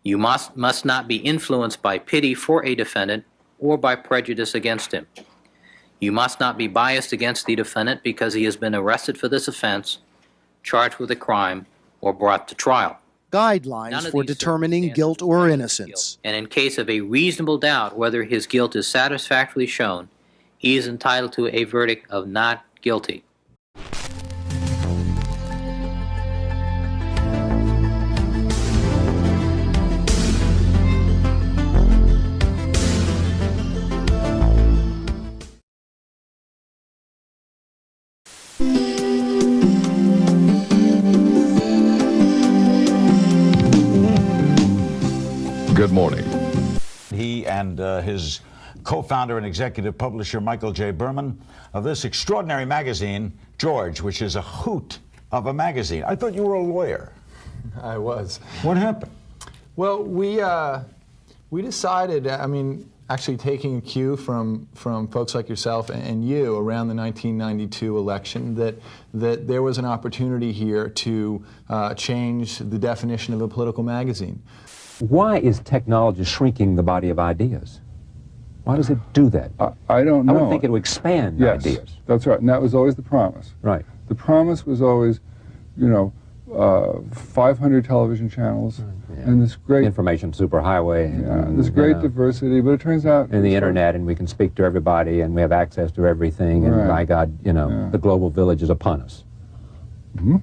You must not be influenced by pity for a defendant or by prejudice against him. You must not be biased against the defendant because he has been arrested for this offense, charged with a crime, or brought to trial. Guidelines for determining guilt or innocence. And in case of a reasonable doubt whether his guilt is satisfactorily shown, he is entitled to a verdict of not guilty. Good morning. He and his co-founder and executive publisher, Michael J. Berman, of this extraordinary magazine, George, which is a hoot of a magazine. I thought you were a lawyer. I was. What happened? Well, we decided, actually taking a cue from folks like yourself and you around the 1992 election, that there was an opportunity here to change the definition of a political magazine. Why is technology shrinking the body of ideas? Why does it do that? I don't know. I would think it would expand ideas. That's right, and that was always the promise. Right. The promise was always, 500 television channels, and this great information superhighway. This great diversity, but it turns out... And the internet, and we can speak to everybody, and we have access to everything, and by God, the global village is upon us. Mm-hmm.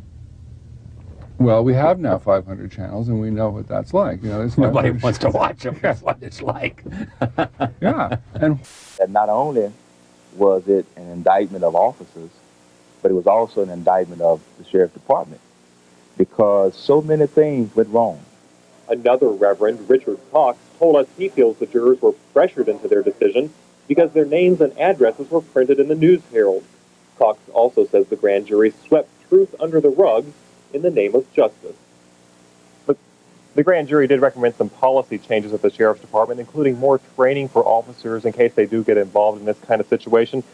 Well, we have now 500 channels, and we know what that's like. Nobody wants to watch them. That's what it's like. Yeah. And not only was it an indictment of officers, but it was also an indictment of the sheriff's department, because so many things went wrong. Another Reverend, Richard Cox, told us he feels the jurors were pressured into their decision because their names and addresses were printed in the News Herald. Cox also says the grand jury swept truth under the rug in the name of justice. But the grand jury did recommend some policy changes at the sheriff's department, including more training for officers in case they do get involved in this kind of situation.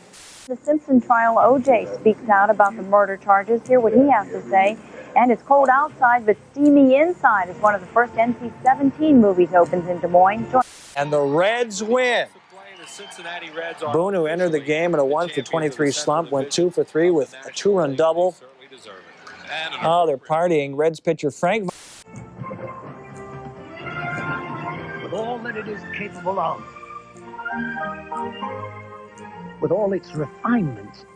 The Simpson trial, O.J. speaks out about the murder charges. Hear what he has to say. And it's cold outside, but steamy inside as one of the first NC-17 movies opens in Des Moines. And the Reds win. Boone, who entered the game in a 1-for-23 slump, went 2 for 3 with a 2-run double. Oh, they're partying. Reds pitcher Frank. With all that it is capable of, with all its refinement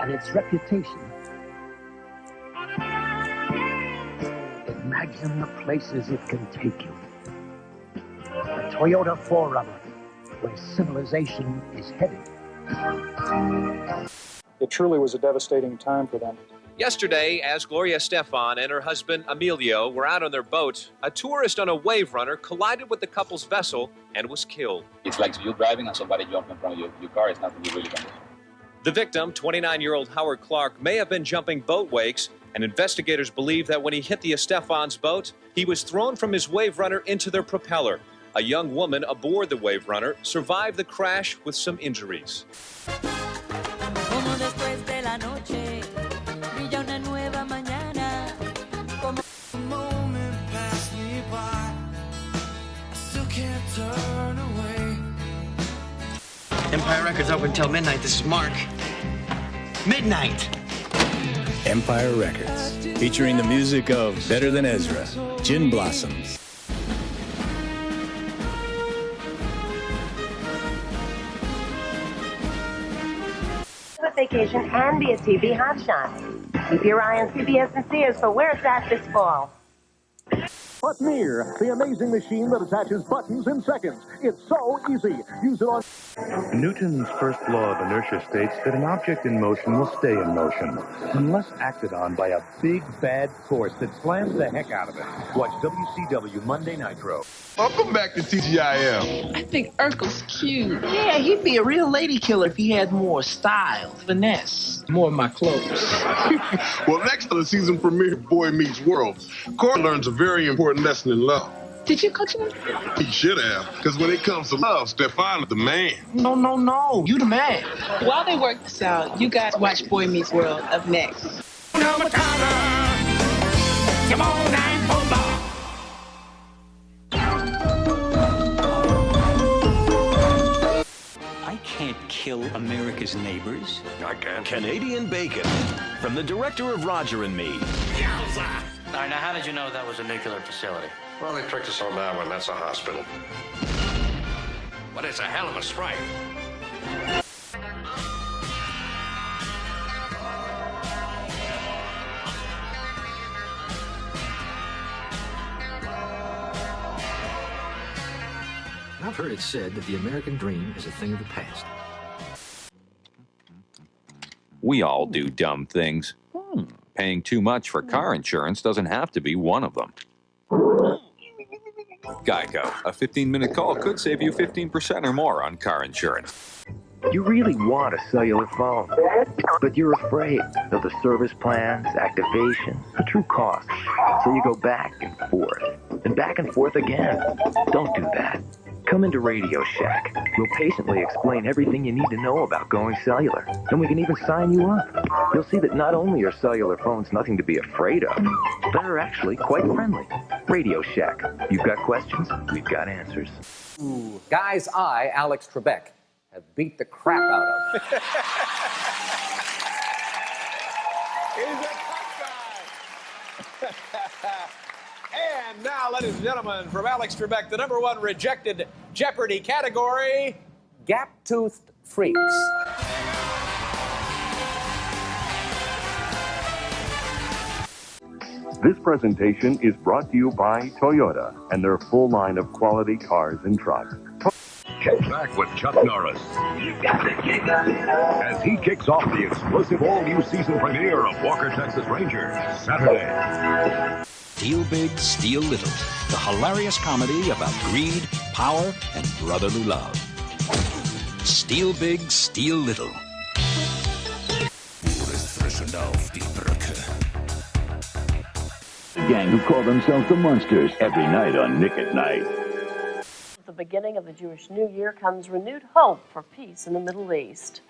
and its reputation, imagine the places it can take you. A Toyota 4Runner, where civilization is headed. It truly was a devastating time for them. Yesterday, as Gloria Stefan and her husband Emilio were out on their boat, a tourist on a wave runner collided with the couple's vessel and was killed. It's like you driving and somebody jumping in front of your car. It's nothing you really can do. The victim, 29-year-old Howard Clark, may have been jumping boat wakes, and investigators believe that when he hit the Estefan's boat, he was thrown from his wave runner into their propeller. A young woman aboard the wave runner survived the crash with some injuries. Empire Records open until midnight. This is Mark. Midnight. Empire Records, featuring the music of Better Than Ezra, Gin Blossoms. Vacation and be a TV hotshot. Keep your eye on CBS and Sears for where it's at this fall. Buttoneer, the amazing machine that attaches buttons in seconds. It's so easy. Use it on... Newton's first law of inertia states that an object in motion will stay in motion unless acted on by a big, bad force that slams the heck out of it. Watch WCW Monday Nitro. Welcome back to TGIM. I think Urkel's cute. Yeah, he'd be a real lady killer if he had more style, finesse, more of my clothes. Well, next to the season premiere, Boy Meets World, Corey learns a very important lesson in love. Did you coach him? He should have, because when it comes to love, Stefan is the man. No, you the man. While they work this out, you guys watch Boy Meets World up next. Come on and kill America's neighbors? I can. Canadian bacon. From the director of Roger and Me. Yowza! All right, now how did you know that was a nuclear facility? Well, they tricked us on that one. That's a hospital. But it's a hell of a strike. I've heard it said that the American dream is a thing of the past. We all do dumb things. Paying too much for car insurance doesn't have to be one of them. Geico, a 15-minute call could save you 15% or more on car insurance. You really want a cellular phone, but you're afraid of the service plans, activation, the true cost. So you go back and forth again. Don't do that. Come into RadioShack. We'll patiently explain everything you need to know about going cellular, and we can even sign you up. You'll see that not only are cellular phones nothing to be afraid of, they're actually quite friendly. RadioShack. You've got questions, we've got answers. Ooh, guys, I, Alex Trebek, have beat the crap out of. He's a tough guy. And now, ladies and gentlemen, from Alex Trebek, the #1 rejected Jeopardy category, Gap-toothed freaks. This presentation is brought to you by Toyota and their full line of quality cars and trucks. Get back with Chuck Norris as he kicks off the exclusive all-new season premiere of Walker, Texas Ranger, Saturday. Steal Big, Steal Little, the hilarious comedy about greed, power, and brotherly love. Steal Big, Steal Little. The gang who call themselves the Munsters every night on Nick at Night. With the beginning of the Jewish New Year comes renewed hope for peace in the Middle East.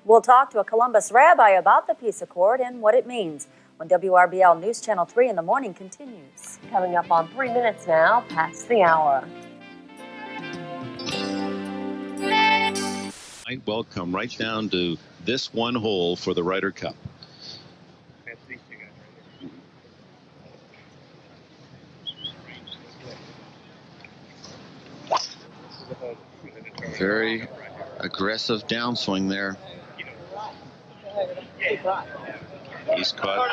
We'll talk to a Columbus rabbi about the peace accord and what it means when WRBL News Channel 3 in the morning continues. Coming up on 3 minutes now, past the hour. Well, come right down to this one hole for the Ryder Cup. Very aggressive downswing there. He's caught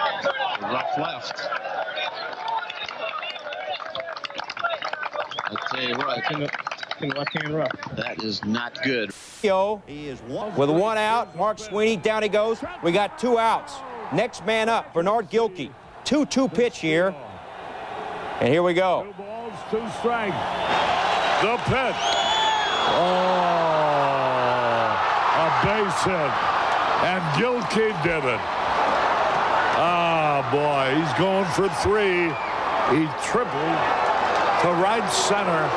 rough left. I'll tell you what, that is not good. He is with one out. Mark Sweeney, down he goes. We got 2 outs. Next man up, Bernard Gilkey. 2-2 pitch here. And here we go. 2 balls, 2 strikes. The pitch. A base hit. And Gilkey did it. Ah, boy, he's going for 3. He tripled to right center.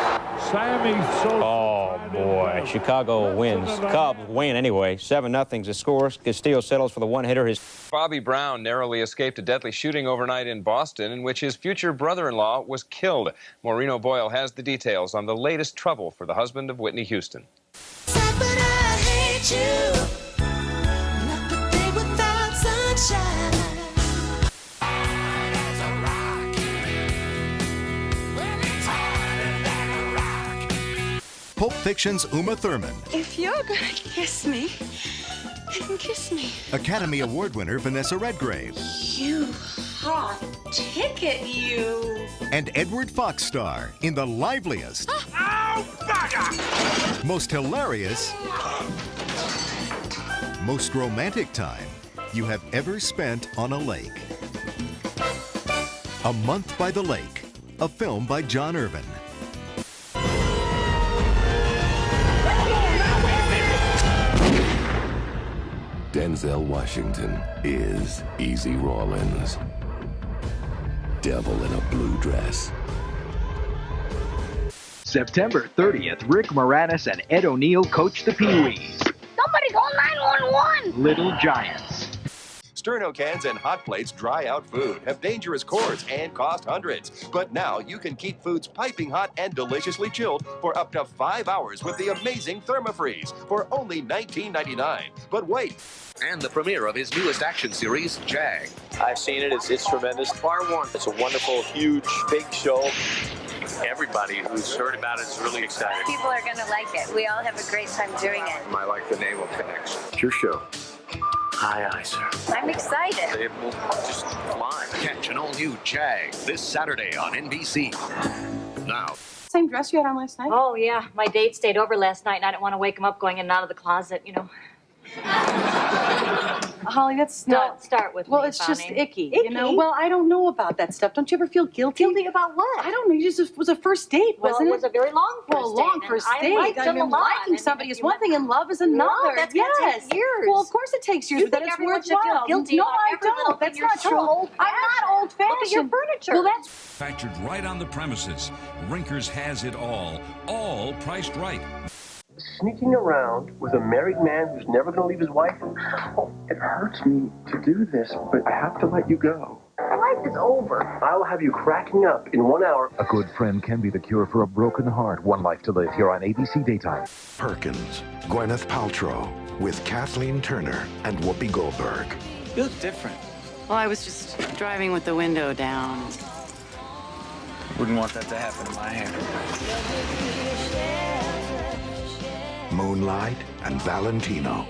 Sammy Sosa. Oh, boy. Chicago wins. Cubs win anyway. 7-0's the score. Castillo settles for the one-hitter. Bobby Brown narrowly escaped a deadly shooting overnight in Boston in which his future brother-in-law was killed. Maureen O'Boyle has the details on the latest trouble for the husband of Whitney Houston. Pulp Fiction's Uma Thurman. If you're gonna kiss me, then kiss me. Academy Award winner Vanessa Redgrave. You hot ticket, you. And Edward Fox star in the liveliest, most hilarious, most romantic time you have ever spent on a lake. A Month by the Lake, a film by John Irvin. Denzel Washington is Easy Rawlins. Devil in a blue dress. September 30th, Rick Moranis and Ed O'Neill coach the Pee-wees. Somebody call 911! Little Giants. Sterno cans and hot plates dry out food, have dangerous cords, and cost hundreds. But now you can keep foods piping hot and deliciously chilled for up to 5 hours with the amazing ThermoFreeze for only $19.99. But wait. And the premiere of his newest action series, Jag. I've seen it. It's tremendous. Part one. It's a wonderful, huge, big show. Everybody who's heard about it is really excited. People are going to like it. We all have a great time doing it. I like the naval connection. It's your show. Aye, aye, sir. I'm excited. It will just fly. Catch an all-new Jag this Saturday on NBC. Now. Same dress you had on last night? Oh, yeah. My date stayed over last night, and I didn't want to wake him up going in and out of the closet, you know. Holly, that's not... Don't start with well, me, it's just Bonnie. icky, you know? Well, I don't know about that stuff. Don't you ever feel guilty? Guilty about what? I don't know. It was a first date, wasn't it? was a very long first date. Well, a long first date. I mean, liking somebody is one thing and love is another. No, that's going to take years. Well, of course it takes years, You but think it's everyone should worthwhile. feel guilty No, about I every little don't. thing. That's You're not so true. old-fashioned. I'm not old-fashioned. Look at your furniture. Well, that's... Factored right on the premises. Rinkers has it all priced right. Sneaking around with a married man who's never going to leave his wife? Oh, it hurts me to do this, but I have to let you go. Life is over. I'll have you cracking up in 1 hour. A good friend can be the cure for a broken heart. One Life to Live here on ABC Daytime. Perkins, Gwyneth Paltrow, with Kathleen Turner and Whoopi Goldberg. You look different. Well, I was just driving with the window down. Wouldn't want that to happen to my hair. Moonlight and Valentino.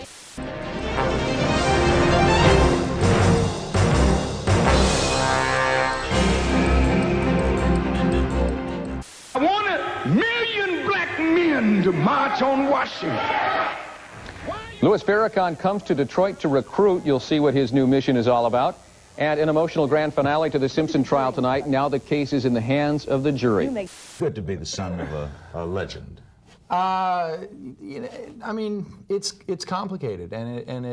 I want 1 million black men to march on Washington. Louis Farrakhan comes to Detroit to recruit. You'll see what his new mission is all about. And an emotional grand finale to the Simpson trial tonight. Now the case is in the hands of the jury. Good to be the son of a legend. You know, I mean, it's complicated, and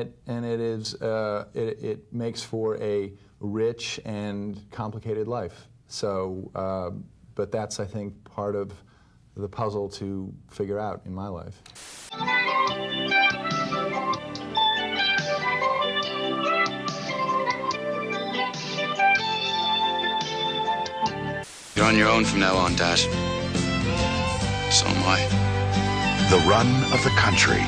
it makes for a rich and complicated life. So, but that's, I think, part of the puzzle to figure out in my life. You're on your own from now on, Dad. So am I. The run of the country.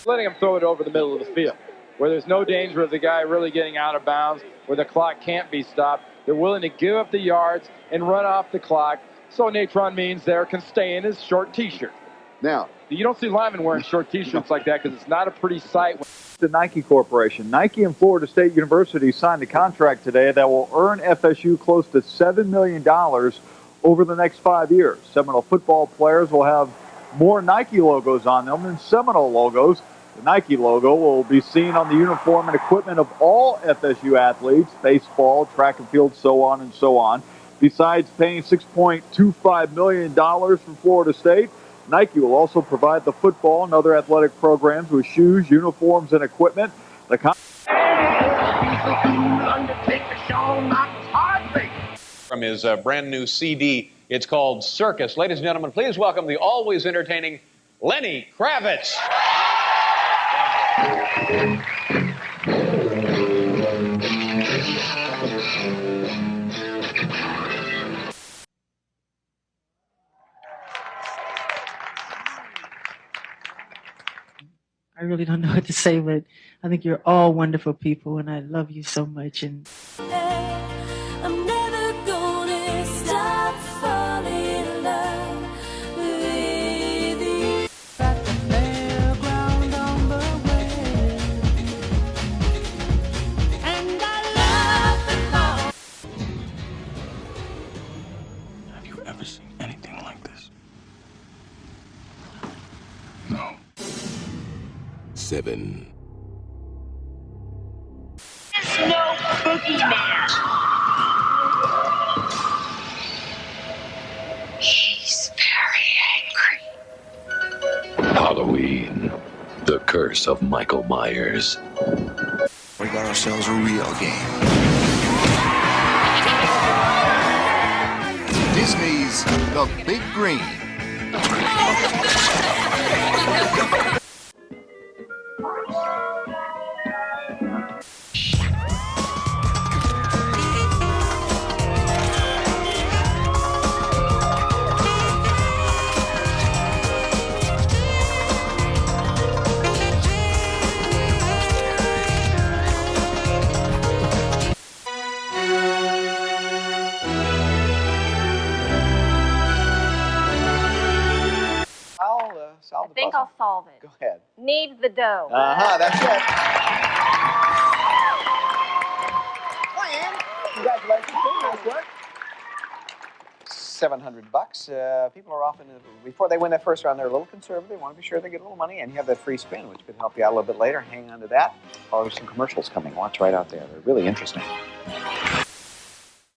Letting him throw it over the middle of the field, where there's no danger of the guy really getting out of bounds, where the clock can't be stopped. They're willing to give up the yards and run off the clock, so Natron means there can stay in his short T-shirt. Now, you don't see linemen wearing short T-shirts like that because it's not a pretty sight. The Nike Corporation. Nike and Florida State University signed a contract today that will earn FSU close to $7 million over the next 5 years. Seminole football players will have more Nike logos on them than Seminole logos. The Nike logo will be seen on the uniform and equipment of all FSU athletes, baseball, track and field, so on and so on. Besides paying $6.25 million from Florida State, Nike will also provide the football and other athletic programs with shoes, uniforms, and equipment. From his brand new CD, it's called Circus. Ladies and gentlemen, please welcome the always entertaining Lenny Kravitz. I really don't know what to say, but I think you're all wonderful people, and I love you so much. And I'm never gonna stop falling in love with you. At the fairground on the way, and I love the Lord. Have you ever seen anything like this? No. 7. There's no boogeyman. He's very angry. Halloween. The Curse of Michael Myers. We got ourselves a real game. Disney's The Big Green. I think I'll solve it. Go ahead. Knead the dough. That's it. Diane, congratulations. Nice work. $700. People are often, before they win that first round, they're a little conservative. They want to be sure they get a little money, and you have that free spin, which could help you out a little bit later. Hang on to that. Oh, there's some commercials coming. Watch right out there. They're really interesting.